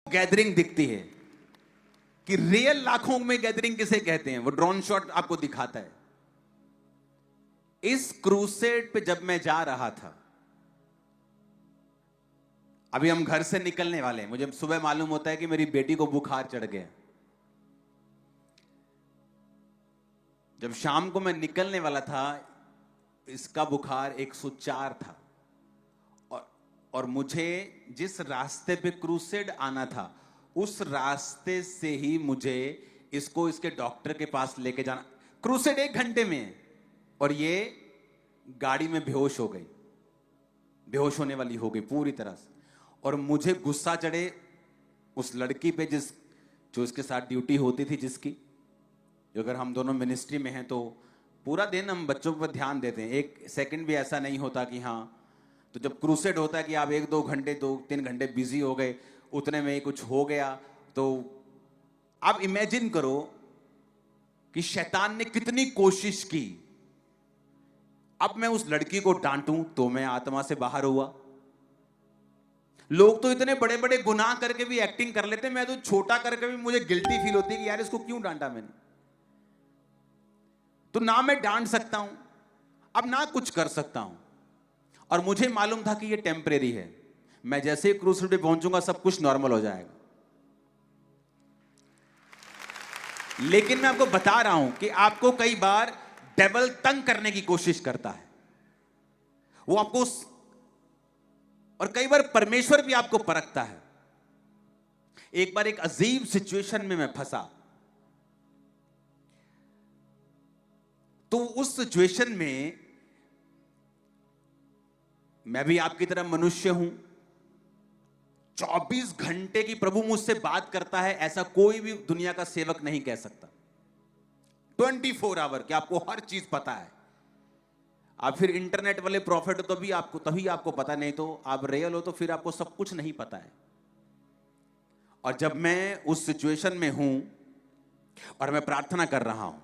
Gathering दिखती है कि रियल लाखों में गैदरिंग किसे कहते हैं, वो ड्रोन शॉट आपको दिखाता है। इस क्रूसेड पे जब मैं जा रहा था, अभी हम घर से निकलने वाले हैं, मुझे सुबह मालूम होता है कि मेरी बेटी को बुखार चढ़ गया। जब शाम को मैं निकलने वाला था, इसका बुखार 104 था और मुझे जिस रास्ते पे क्रूसेड आना था उस रास्ते से ही मुझे इसको इसके डॉक्टर के पास लेके जाना। क्रूसेड 1 घंटे में है और ये गाड़ी में बेहोश हो गई, बेहोश होने वाली हो गई पूरी तरह से। और मुझे गुस्सा चढ़े उस लड़की पे जो इसके साथ ड्यूटी होती थी, जिसकी अगर हम दोनों मिनिस्ट्री में हैं तो पूरा दिन हम बच्चों पर ध्यान देते हैं, 1 सेकंड भी ऐसा नहीं होता कि हाँ। तो जब क्रूसेड होता है कि आप 1-2 घंटे 2-3 घंटे बिजी हो गए, उतने में ही कुछ हो गया, तो आप इमेजिन करो कि शैतान ने कितनी कोशिश की। अब मैं उस लड़की को डांटूं तो मैं आत्मा से बाहर हुआ। लोग तो इतने बड़े बड़े गुनाह करके भी एक्टिंग कर लेते हैं, मैं तो छोटा करके भी मुझे गिल्टी फील होती है कि यार इसको क्यों डांटा मैंने। तो ना मैं डांट सकता हूं, अब ना कुछ कर सकता हूं। और मुझे मालूम था कि ये टेम्परेरी है, मैं जैसे ही क्रूसेड पे पहुंचूंगा सब कुछ नॉर्मल हो जाएगा। लेकिन मैं आपको बता रहा हूं कि आपको कई बार डेविल तंग करने की कोशिश करता है, वो आपको, और कई बार परमेश्वर भी आपको परखता है। एक बार एक अजीब सिचुएशन में मैं फंसा, तो उस सिचुएशन में मैं भी आपकी तरह मनुष्य हूं। 24 घंटे की प्रभु मुझसे बात करता है, ऐसा कोई भी दुनिया का सेवक नहीं कह सकता। 24 आवर कि आपको हर चीज पता है। आप फिर इंटरनेट वाले प्रॉफिट हो तो तभी आपको पता, नहीं तो आप रियल हो तो फिर आपको सब कुछ नहीं पता है। और जब मैं उस सिचुएशन में हूं और मैं प्रार्थना कर रहा हूं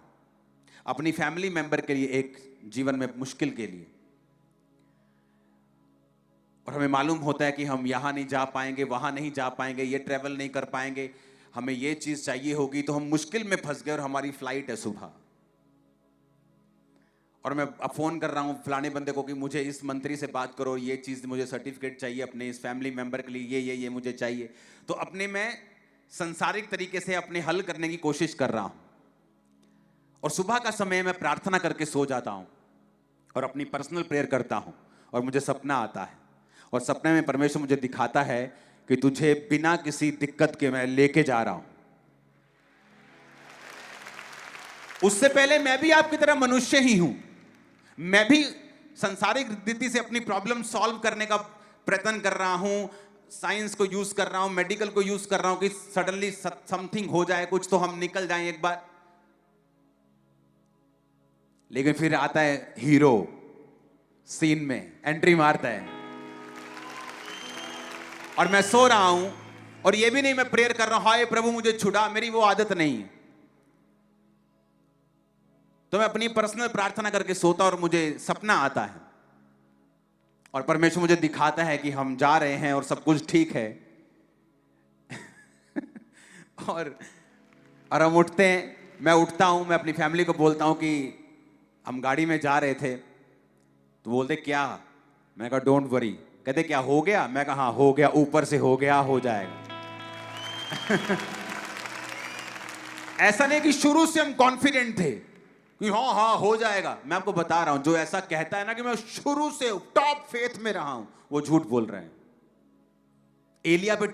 अपनी फैमिली मेंबर के लिए, एक जीवन में मुश्किल के लिए, और हमें मालूम होता है कि हम यहां नहीं जा पाएंगे, वहां नहीं जा पाएंगे, ये ट्रैवल नहीं कर पाएंगे, हमें ये चीज चाहिए होगी, तो हम मुश्किल में फंस गए और हमारी फ्लाइट है सुबह। और मैं अब फोन कर रहा हूं फलाने बंदे को कि मुझे इस मंत्री से बात करो, ये चीज मुझे सर्टिफिकेट चाहिए अपने इस फैमिली मेंबर के लिए, ये मुझे चाहिए। तो अपने मैं संसारिक तरीके से अपने हल करने की कोशिश कर रहा हूं। और सुबह का समय मैं प्रार्थना करके सो जाता हूं और अपनी पर्सनल प्रेयर करता हूं, और मुझे सपना आता है, और सपने में परमेश्वर मुझे दिखाता है कि तुझे बिना किसी दिक्कत के मैं लेके जा रहा हूं। उससे पहले मैं भी आपकी तरह मनुष्य ही हूं, मैं भी संसारिक रीति से अपनी प्रॉब्लम सॉल्व करने का प्रयत्न कर रहा हूं, साइंस को यूज कर रहा हूं, मेडिकल को यूज कर रहा हूं कि सडनली समथिंग हो जाए कुछ, तो हम निकल जाएं एक बार। लेकिन फिर आता है हीरो, सीन में एंट्री मारता है और मैं सो रहा हूं, और ये भी नहीं मैं प्रेयर कर रहा हूं हाय प्रभु मुझे छुड़ा, मेरी वो आदत नहीं है। तो मैं अपनी पर्सनल प्रार्थना करके सोता और मुझे सपना आता है और परमेश्वर मुझे दिखाता है कि हम जा रहे हैं और सब कुछ ठीक है। और हम उठते हैं, मैं उठता हूं, मैं अपनी फैमिली को बोलता हूं कि हम गाड़ी में जा रहे थे। तो बोलते क्या? मैं कहा डोंट वरी। कहते क्या हो गया? मैं कहा हाँ हो गया, ऊपर से हो गया, हो जाएगा। ऐसा नहीं कि शुरू से हम कॉन्फिडेंट थे कि हाँ हाँ हो जाएगा। मैं आपको बता रहा हूं, जो ऐसा कहता है ना कि मैं शुरू से टॉप फेथ में रहा हूं, वो झूठ बोल रहे हैं। एलिया पे